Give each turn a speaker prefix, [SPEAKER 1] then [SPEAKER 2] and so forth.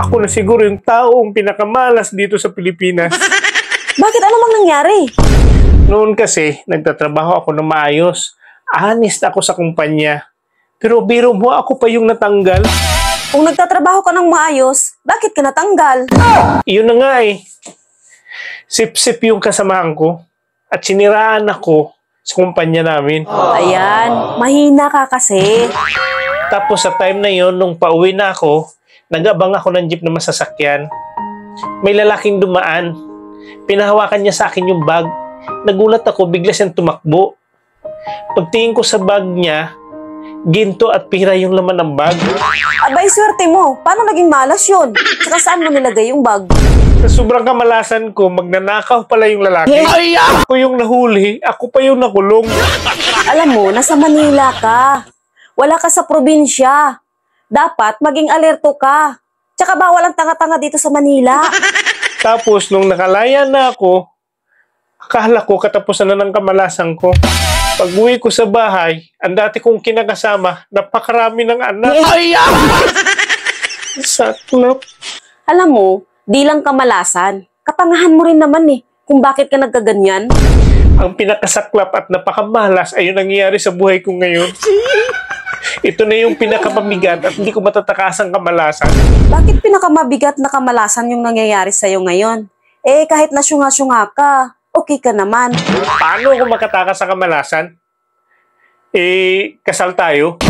[SPEAKER 1] Ako na siguro yung taong pinakamalas dito sa Pilipinas.
[SPEAKER 2] Bakit ano mang nangyari?
[SPEAKER 1] Noon kasi, nagtatrabaho ako ng maayos. Honest ako sa kumpanya. Pero biro mo, ako pa yung natanggal.
[SPEAKER 2] Kung nagtatrabaho ka ng maayos, bakit ka natanggal?
[SPEAKER 1] Iyon na nga eh. Sip-sip yung kasamahan ko. At siniraan ako sa kumpanya namin.
[SPEAKER 2] Ayan, mahina ka kasi.
[SPEAKER 1] Tapos sa time na yon, nung pauwi na ako, nag-abang ako ng jeep na masasakyan. May lalaking dumaan. Pinahawakan niya sa akin yung bag. Nagulat ako, bigla siyang tumakbo. Pagtingin ko sa bag niya, ginto at pira yung laman ng bag.
[SPEAKER 2] Abay, swerte mo. Paano naging malas yun? Saka saan mo nilagay yung bag?
[SPEAKER 1] Sa sobrang kamalasan ko, magnanakaw pala yung lalaki. Ako yung nahuli, ako pa yung nakulong.
[SPEAKER 2] Alam mo, nasa Manila ka. Wala ka sa probinsya. Dapat maging alerto ka. Tsaka bawal ang tanga-tanga dito sa Manila.
[SPEAKER 1] Tapos, nung nakalaya na ako, akala ko katapusan na ng kamalasan ko. Pag uwi ko sa bahay, ang dati kong kinakasama, napakarami ng anak. Saklap.
[SPEAKER 2] Alam mo, di lang kamalasan. Katangahan mo rin naman eh, kung bakit ka nagkaganyan.
[SPEAKER 1] Ang pinakasaklap at napakamalas ay yung nangyayari sa buhay ko ngayon. Ito na yung pinakamabigat at hindi ko matatakasang kamalasan.
[SPEAKER 2] Bakit pinakamabigat na kamalasan yung nangyayari sa'yo ngayon? Eh, kahit na syunga-syunga ka, okay ka naman.
[SPEAKER 1] Paano ako makatakas sa kamalasan? Kasal tayo?